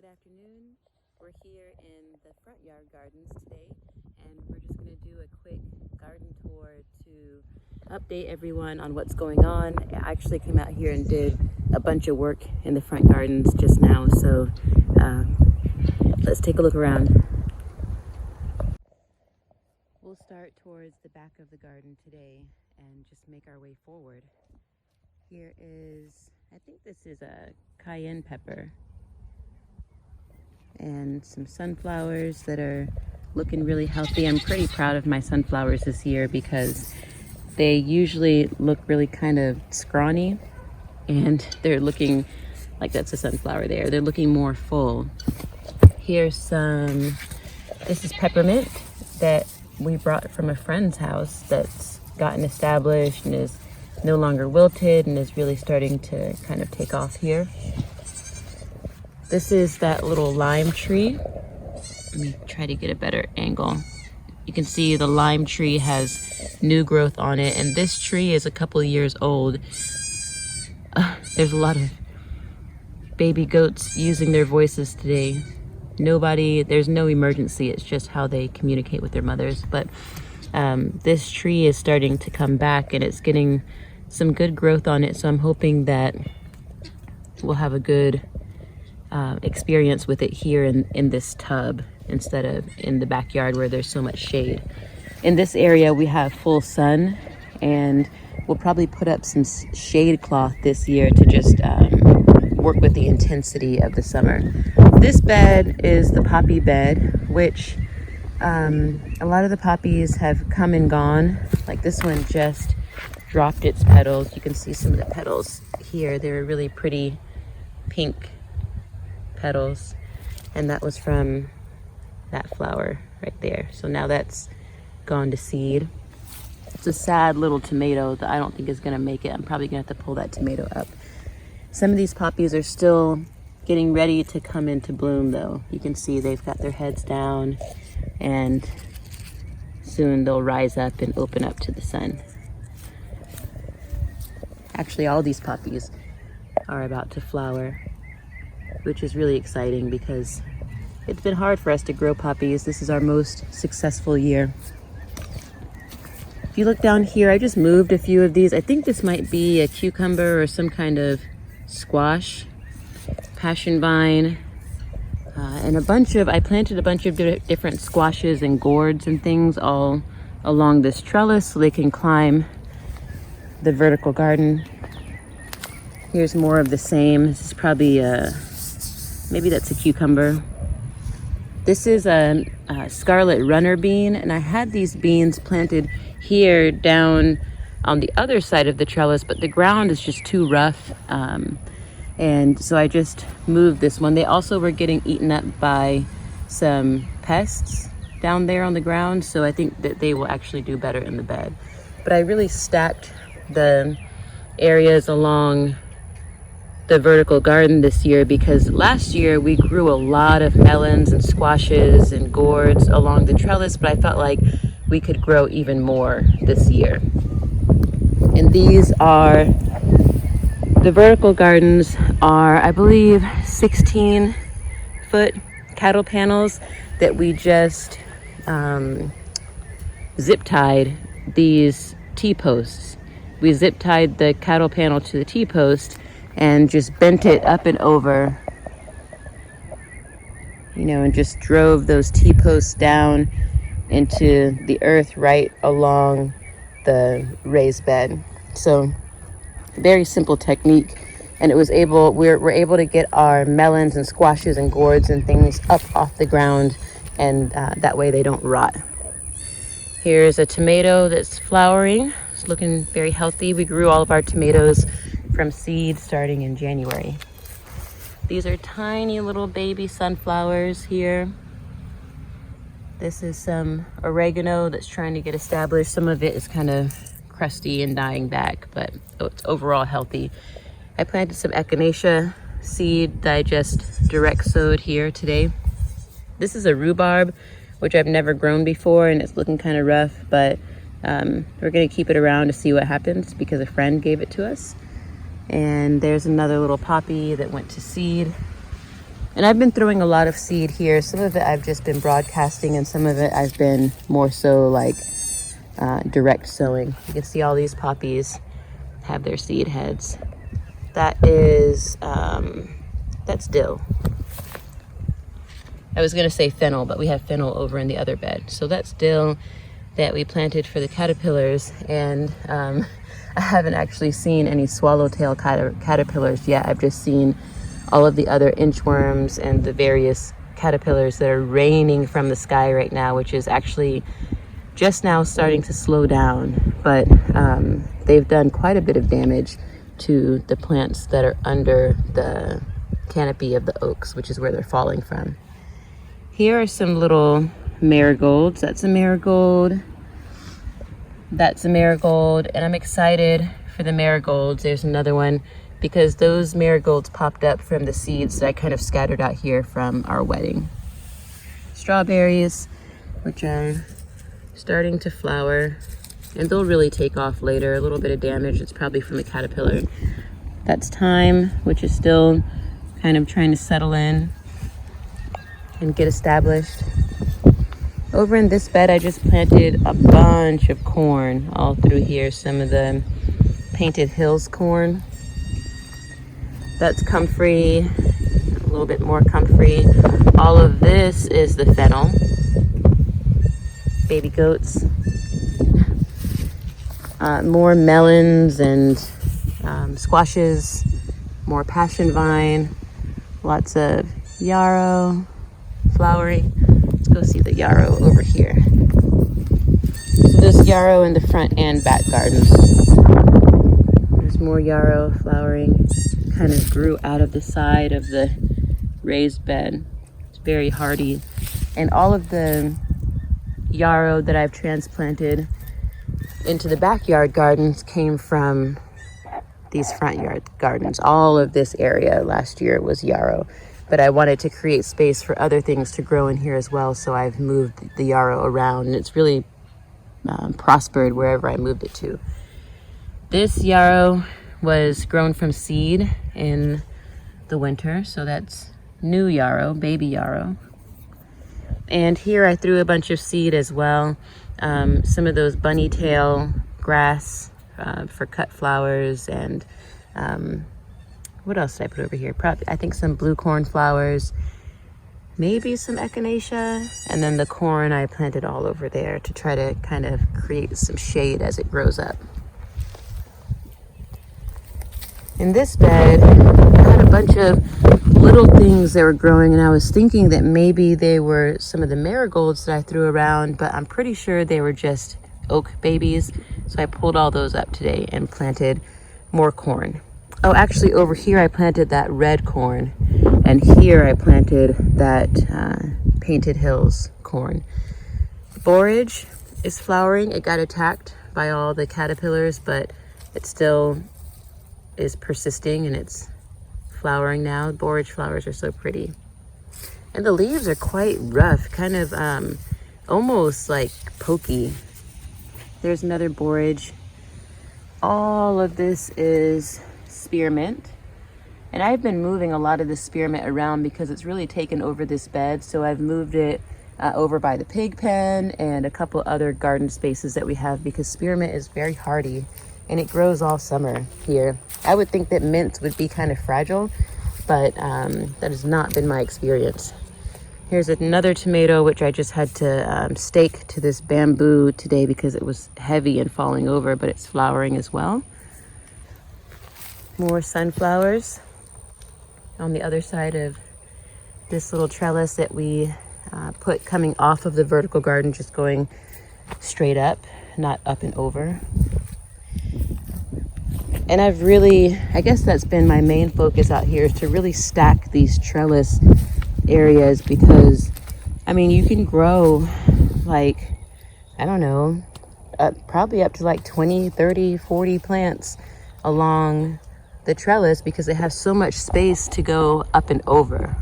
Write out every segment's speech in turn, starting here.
afternoon. We're here in the front yard gardens today, and we're just going to do a quick garden tour to update everyone on what's going on. I actually came out here and did a bunch of work in the front gardens just now, so let's take a look around. We'll start towards the back of the garden today and just make our way forward. Here is, I think this is a cayenne pepper, and some sunflowers that are looking really healthy. I'm pretty proud of my sunflowers this year because they usually look really kind of scrawny, and they're looking like, that's a sunflower there, they're looking more full. Here's this is peppermint that we brought from a friend's house that's gotten established and is no longer wilted and is really starting to kind of take off here. This is that little lime tree. Let me try to get a better angle. You can see the lime tree has new growth on it, and this tree is a couple of years old. There's a lot of baby goats using their voices today. There's no emergency, it's just how they communicate with their mothers. But this tree is starting to come back and it's getting some good growth on it, so I'm hoping that we'll have a good experience with it here in this tub instead of in the backyard where there's so much shade. In this area we have full sun, and we'll probably put up some shade cloth this year to just work with the intensity of the summer. This bed is the poppy bed, which a lot of the poppies have come and gone. Like this one just dropped its petals. You can see some of the petals here. They're really pretty pink petals, and that was from that flower right there. So now that's gone to seed. It's a sad little tomato that I don't think is gonna make it. I'm probably gonna have to pull that tomato up. Some of these poppies are still getting ready to come into bloom though. You can see they've got their heads down, and soon they'll rise up and open up to the sun. Actually, all these poppies are about to flower, which is really exciting because it's been hard for us to grow poppies. This is our most successful year. If you look down here, I just moved a few of these. I think this might be a cucumber or some kind of squash, passion vine, and I planted a bunch of different squashes and gourds and things all along this trellis so they can climb the vertical garden. Here's more of the same. This is probably maybe that's a cucumber. This is a Scarlet runner bean, and I had these beans planted here down on the other side of the trellis, but the ground is just too rough, and so I just moved this one. They also were getting eaten up by some pests down there on the ground, so I think that they will actually do better in the bed. But I really stacked the areas along the vertical garden this year because last year we grew a lot of melons and squashes and gourds along the trellis, but I felt like we could grow even more this year. And these are, the vertical gardens are, I believe, 16-foot cattle panels that we just zip tied these T-posts. We zip tied the cattle panel to the T-post and just bent it up and over, and just drove those T-posts down into the earth right along the raised bed. So very simple technique, and we're able to get our melons and squashes and gourds and things up off the ground, and that way they don't rot. Here's a tomato that's flowering. It's looking very healthy. We grew all of our tomatoes from seed starting in January. These are tiny little baby sunflowers here. This is some oregano that's trying to get established. Some of it is kind of crusty and dying back, but it's overall healthy. I planted some Echinacea seed that I just direct sowed here today. This is a rhubarb, which I've never grown before, and it's looking kind of rough, but we're gonna keep it around to see what happens because a friend gave it to us. And there's another little poppy that went to seed. And I've been throwing a lot of seed here. Some of it I've just been broadcasting, and some of it I've been more so like direct sowing. You can see all these poppies have their seed heads. That is, that's dill. I was gonna say fennel, but we have fennel over in the other bed. So that's dill that we planted for the caterpillars. And I haven't actually seen any swallowtail caterpillars yet. I've just seen all of the other inchworms and the various caterpillars that are raining from the sky right now, which is actually just now starting to slow down. But they've done quite a bit of damage to the plants that are under the canopy of the oaks, which is where they're falling from. Here are some little marigolds. That's a marigold. That's a marigold. And I'm excited for the marigolds. There's another one because those marigolds popped up from the seeds that I kind of scattered out here from our wedding. Strawberries, which are starting to flower, and they'll really take off later. A little bit of damage, it's probably from the caterpillar. That's thyme, which is still kind of trying to settle in and get established. Over in this bed, I just planted a bunch of corn all through here. Some of the Painted Hills corn. That's comfrey, a little bit more comfrey. All of this is the fennel. Baby goats. More melons and squashes, more passion vine, lots of yarrow flowering. Let's go see the yarrow over here. So there's yarrow in the front and back gardens. There's more yarrow flowering. Kind of grew out of the side of the raised bed. It's very hardy. And all of the yarrow that I've transplanted into the backyard gardens came from these front yard gardens. All of this area last year was yarrow, but I wanted to create space for other things to grow in here as well, so I've moved the yarrow around, and it's really prospered wherever I moved it to. This yarrow was grown from seed in the winter, so that's new yarrow, baby yarrow. And here I threw a bunch of seed as well. Some of those bunny tail grass for cut flowers, and what else did I put over here? Probably, I think some blue corn flowers, maybe some echinacea, and then the corn I planted all over there to try to kind of create some shade as it grows up. In this bed, I had a bunch of little things that were growing, and I was thinking that maybe they were some of the marigolds that I threw around, but I'm pretty sure they were just oak babies. So I pulled all those up today and planted more corn. Oh, actually over here I planted that red corn, and here I planted that Painted Hills corn. Borage is flowering. It got attacked by all the caterpillars, but it still is persisting, and it's flowering now. Borage flowers are so pretty. And the leaves are quite rough, kind of almost like pokey. There's another borage. All of this is spearmint. And I've been moving a lot of the spearmint around because it's really taken over this bed. So I've moved it over by the pig pen and a couple other garden spaces that we have, because spearmint is very hardy and it grows all summer here. I would think that mint would be kind of fragile, but that has not been my experience. Here's another tomato, which I just had to stake to this bamboo today because it was heavy and falling over, but it's flowering as well. More sunflowers on the other side of this little trellis that we put coming off of the vertical garden, just going straight up, not up and over. And I've really, I guess that's been my main focus out here, is to really stack these trellis areas, because I mean, you can grow like, I don't know, probably up to like 20, 30, 40 plants along the trellis, because they have so much space to go up and over.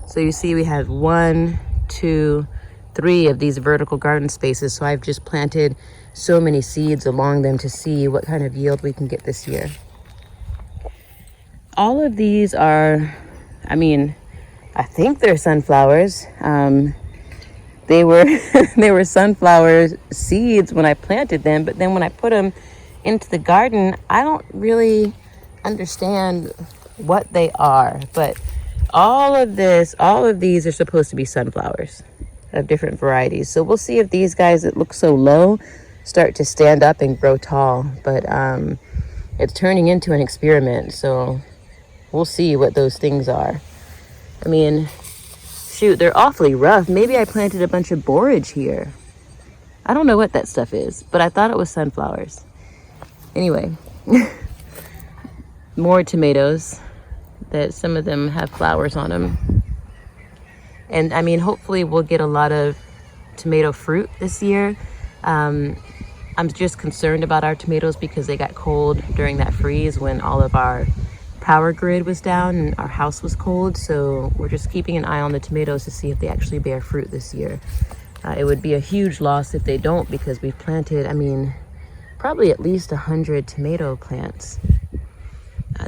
So you see we have 1, 2, 3 of these vertical garden spaces. So I've just planted so many seeds along them to see what kind of yield we can get this year. All of these are, I mean, I think they're sunflowers. They were they were sunflower seeds when I planted them, but then when I put them into the garden, I don't really understand what they are. But all of these are supposed to be sunflowers of different varieties. So we'll see if these guys that look so low start to stand up and grow tall. But it's turning into an experiment, so we'll see what those things are. I mean, shoot, they're awfully rough. Maybe I planted a bunch of borage here. I don't know what that stuff is, but I thought it was sunflowers. Anyway, more tomatoes that some of them have flowers on them. And I mean, hopefully we'll get a lot of tomato fruit this year. I'm just concerned about our tomatoes because they got cold during that freeze when all of our power grid was down and our house was cold. So we're just keeping an eye on the tomatoes to see if they actually bear fruit this year. It would be a huge loss if they don't, because we've planted, I mean, probably at least 100 tomato plants.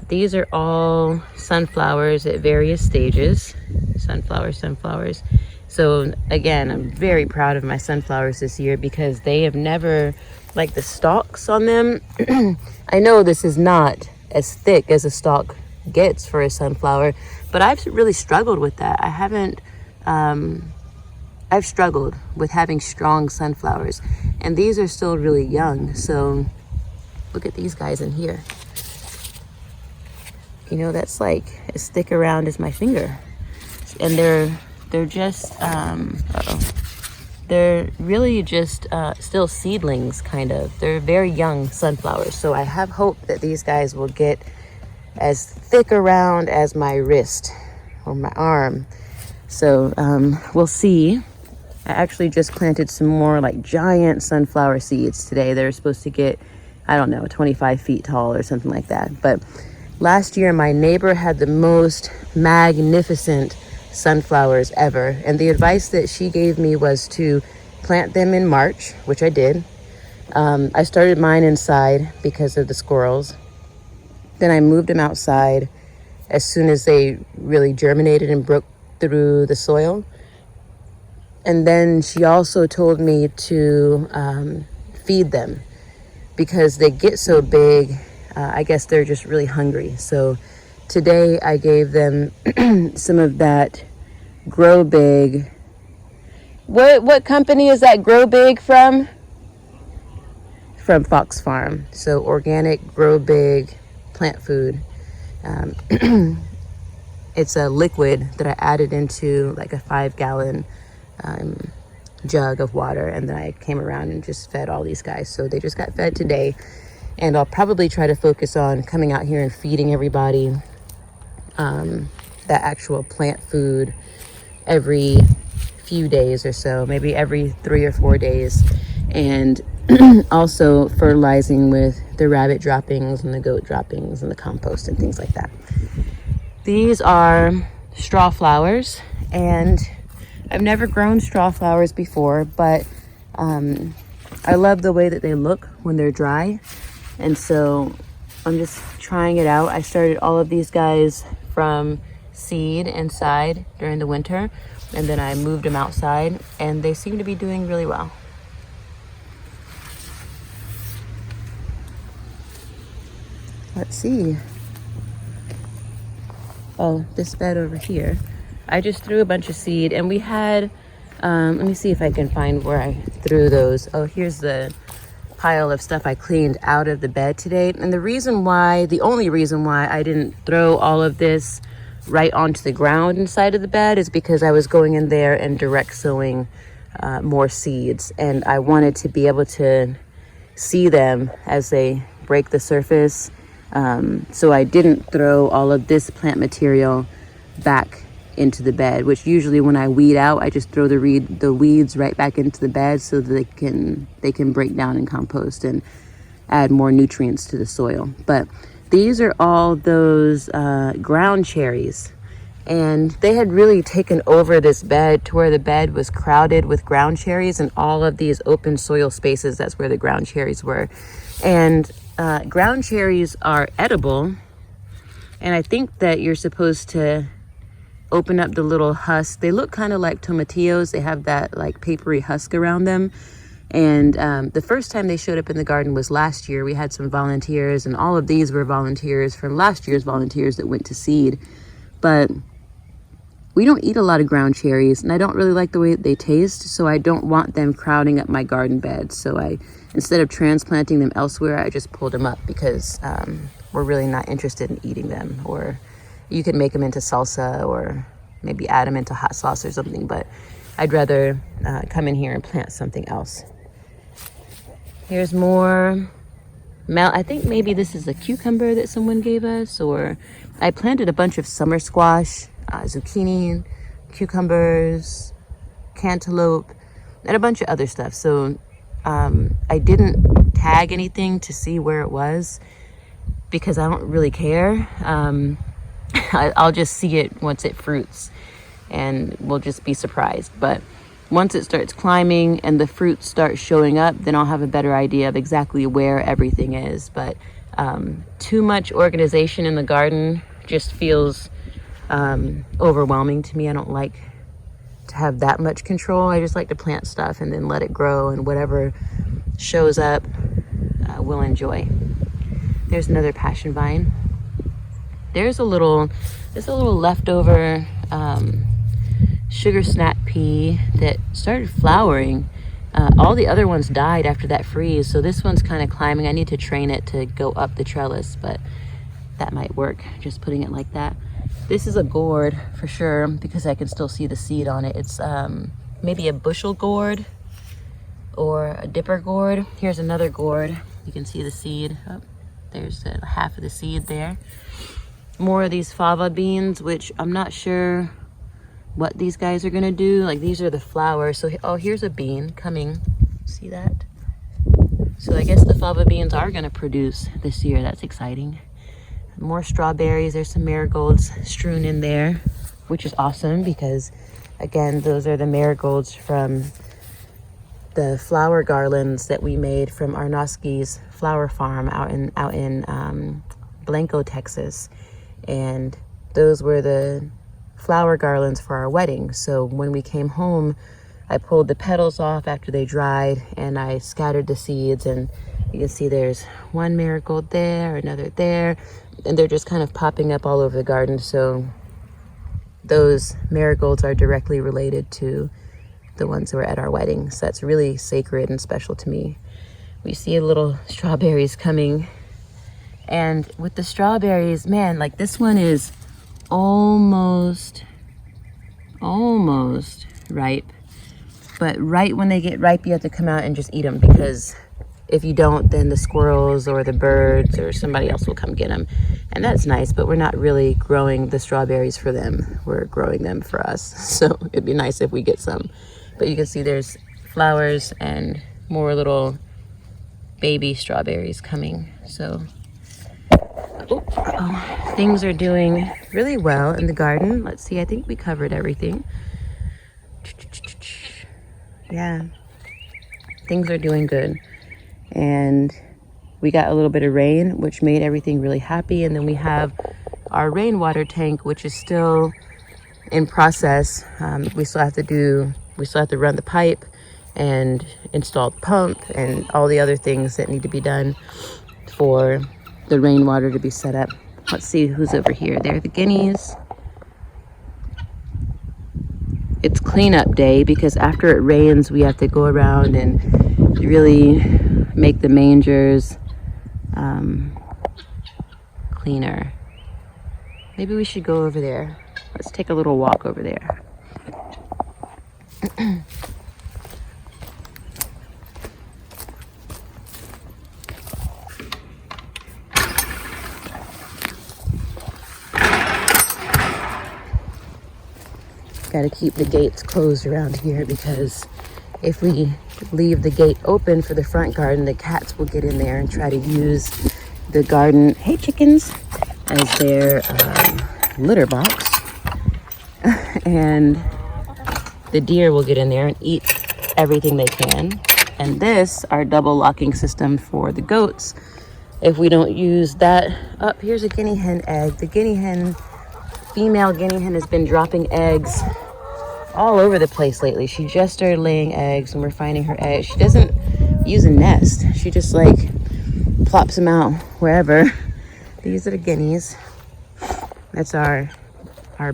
These are all sunflowers at various stages. Sunflowers. So again, I'm very proud of my sunflowers this year because they have never, like the stalks on them, I know this is not as thick as a stalk gets for a sunflower, but I've really struggled with that. I've struggled with having strong sunflowers, and these are still really young. So look at these guys in here. You know, that's like as thick around as my finger, and they're just they're really just still seedlings, kind of. They're very young sunflowers, so I have hope that these guys will get as thick around as my wrist or my arm. So we'll see. I actually just planted some more like giant sunflower seeds today. They're supposed to get, I don't know, 25 feet tall or something like that. But last year my neighbor had the most magnificent sunflowers ever, and the advice that she gave me was to plant them in March, which I did. I started mine inside because of the squirrels. Then I moved them outside as soon as they really germinated and broke through the soil. And then she also told me to feed them because they get so big. I guess they're just really hungry. So today I gave them some of that Grow Big. What company is that Grow Big from? From Fox Farm. So organic Grow Big plant food. It's a liquid that I added into like a 5-gallon jug of water, and then I came around and just fed all these guys. So they just got fed today, and I'll probably try to focus on coming out here and feeding everybody that actual plant food every few days or so, maybe every 3 or 4 days, and also fertilizing with the rabbit droppings and the goat droppings and the compost and things like that. These are straw flowers, and I've never grown straw flowers before, but I love the way that they look when they're dry, and so I'm just trying it out. I started all of these guys from seed inside during the winter, and then I moved them outside, and they seem to be doing really well. Let's see. Oh, this bed over here, I just threw a bunch of seed, and we had let me see if I can find where I threw those. Oh, here's the pile of stuff I cleaned out of the bed today. And the only reason why I didn't throw all of this right onto the ground inside of the bed is because I was going in there and direct sowing more seeds, and I wanted to be able to see them as they break the surface. So I didn't throw all of this plant material back into the bed, which usually when I weed out, I just throw the weeds right back into the bed so that they can break down and compost and add more nutrients to the soil. But these are all those ground cherries, and they had really taken over this bed to where the bed was crowded with ground cherries, and all of these open soil spaces, that's where the ground cherries were. And ground cherries are edible, and I think that you're supposed to open up the little husk. They look kind of like tomatillos. They have that like papery husk around them. And the first time they showed up in the garden was last year. We had some volunteers, and all of these were volunteers from last year's volunteers that went to seed. But we don't eat a lot of ground cherries, and I don't really like the way they taste, so I don't want them crowding up my garden bed. So instead of transplanting them elsewhere, I just pulled them up because we're really not interested in eating them. Or you could make them into salsa or maybe add them into hot sauce or something, but I'd rather come in here and plant something else. Here's more. I think maybe this is a cucumber that someone gave us, or I planted a bunch of summer squash, zucchini, cucumbers, cantaloupe, and a bunch of other stuff. So I didn't tag anything to see where it was because I don't really care. I'll just see it once it fruits and we'll just be surprised. But once it starts climbing and the fruits start showing up, then I'll have a better idea of exactly where everything is. But too much organization in the garden just feels overwhelming to me. I don't like to have that much control. I just like to plant stuff and then let it grow, and whatever shows up, we'll enjoy. There's another passion vine. There's a little leftover sugar snap pea that started flowering. All the other ones died after that freeze, so this one's kind of climbing. I need to train it to go up the trellis, but that might work, just putting it like that. This is a gourd for sure because I can still see the seed on it. It's maybe a bushel gourd or a dipper gourd. Here's another gourd. You can see the seed. Oh, there's half of the seed there. More of these fava beans, which I'm not sure what these guys are gonna do. Like, these are the flowers. So, oh, here's a bean coming. See that? So I guess the fava beans are gonna produce this year. That's exciting. More strawberries. There's some marigolds strewn in there, which is awesome because, again, those are the marigolds from the flower garlands that we made from Arnoski's flower farm out in Blanco, Texas. And those were the flower garlands for our wedding. So when we came home, I pulled the petals off after they dried and I scattered the seeds, and you can see there's one marigold there, another there, and they're just kind of popping up all over the garden. So those marigolds are directly related to the ones that were at our wedding. So that's really sacred and special to me. We see little strawberries coming, and with the strawberries, man, like this one is almost ripe, but right when they get ripe, you have to come out and just eat them, because if you don't, then the squirrels or the birds or somebody else will come get them. And that's nice, but we're not really growing the strawberries for them. We're growing them for us. So it'd be nice if we get some. But you can see there's flowers and more little baby strawberries coming. So things are doing really well in the garden. Let's see, I think we covered everything. Yeah, things are doing good. And we got a little bit of rain, which made everything really happy. And then we have our rainwater tank, which is still in process. We still have to run the pipe and install the pump and all the other things that need to be done for the rainwater to be set up. Let's see who's over here. They're the guineas. It's cleanup day because after it rains, we have to go around and really make the mangers cleaner. Maybe we should go over there. Let's take a little walk over there. Got to keep the gates closed around here because if we leave the gate open for the front garden, the cats will get in there and try to use the garden, hey chickens, as their litter box. And the deer will get in there and eat everything they can. And this, our double locking system for the goats, if we don't use that, here's a guinea hen egg. The guinea hen female guinea hen has been dropping eggs all over the place lately. She just started laying eggs and we're finding her eggs. She doesn't use a nest. She just like plops them out wherever. These are the guineas. That's our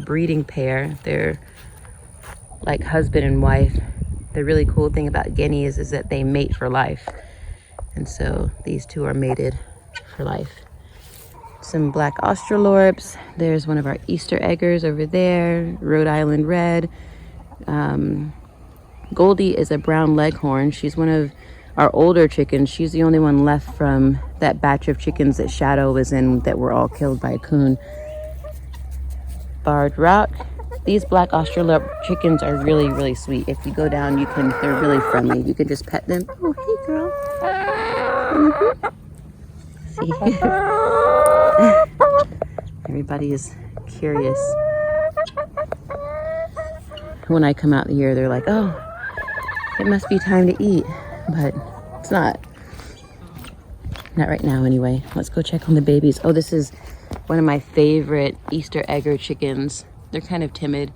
breeding pair. They're like husband and wife. The really cool thing about guineas is that they mate for life. And so these two are mated for life. Some black Austrolorbs. There's one of our Easter eggers over there. Rhode Island red. Goldie is a brown leghorn. She's one of our older chickens. She's the only one left from that batch of chickens that Shadow was in that were all killed by a coon. Barred rock. These black Australorb chickens are really, really sweet. If you go down, they're really friendly. You can just pet them. Oh, hey, girl. See? Everybody is curious. When I come out here, they're like, oh, it must be time to eat. But it's not. Not right now, anyway. Let's go check on the babies. Oh, this is one of my favorite Easter egger chickens. They're kind of timid,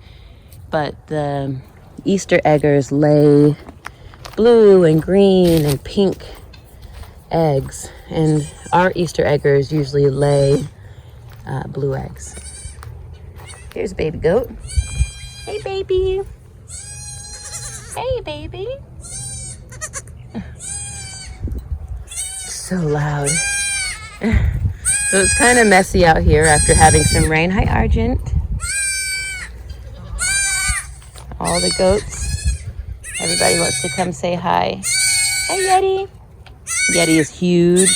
but the Easter eggers lay blue and green and pink eggs, and our Easter eggers usually lay blue eggs. Here's a baby goat. Hey, baby. Hey, baby. So loud. So it's kind of messy out here after having some rain. Hi, Argent. All the goats. Everybody wants to come say hi. Hey, Yeti. Yeti is huge.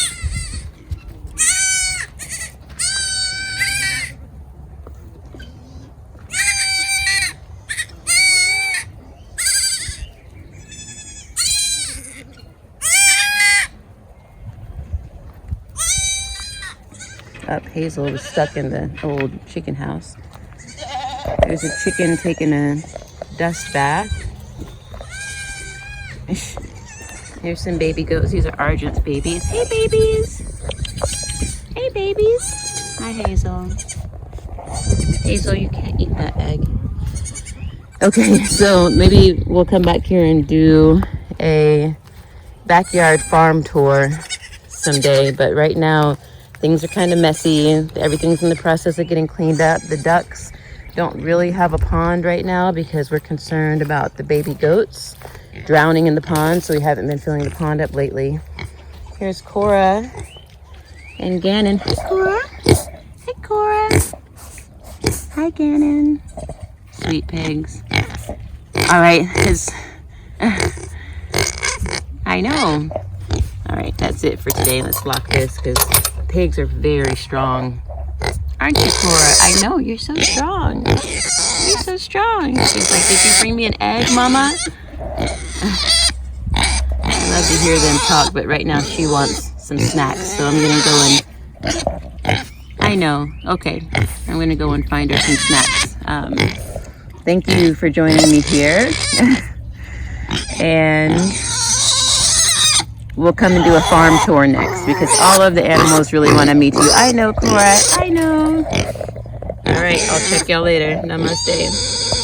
Up, Hazel was stuck in the old chicken house. There's a chicken taking a dust bath. Here's some baby goats. These are Argent's babies. Hey, babies. Hey, babies. Hi, Hazel. Hazel, you can't eat that egg. Okay, so maybe we'll come back here and do a backyard farm tour someday. But right now, things are kind of messy. Everything's in the process of getting cleaned up. The ducks don't really have a pond right now because we're concerned about the baby goats drowning in the pond, so we haven't been filling the pond up lately. Here's Cora and Gannon. Hey, Cora. Hey, Cora. Hi, Gannon. Sweet pigs. All right, I know. All right, that's it for today. Let's lock this because pigs are very strong. Aren't you, Cora? I know, you're so strong. You're so strong. She's like, did you bring me an egg, Mama? I love to hear them talk, but right now she wants some snacks, so I'm gonna go and... I know, okay. I'm gonna go and find her some snacks. Thank you for joining me here. And we'll come and do a farm tour next because all of the animals really want to meet you. I know, Cora. I know. All right, I'll check y'all later. Namaste.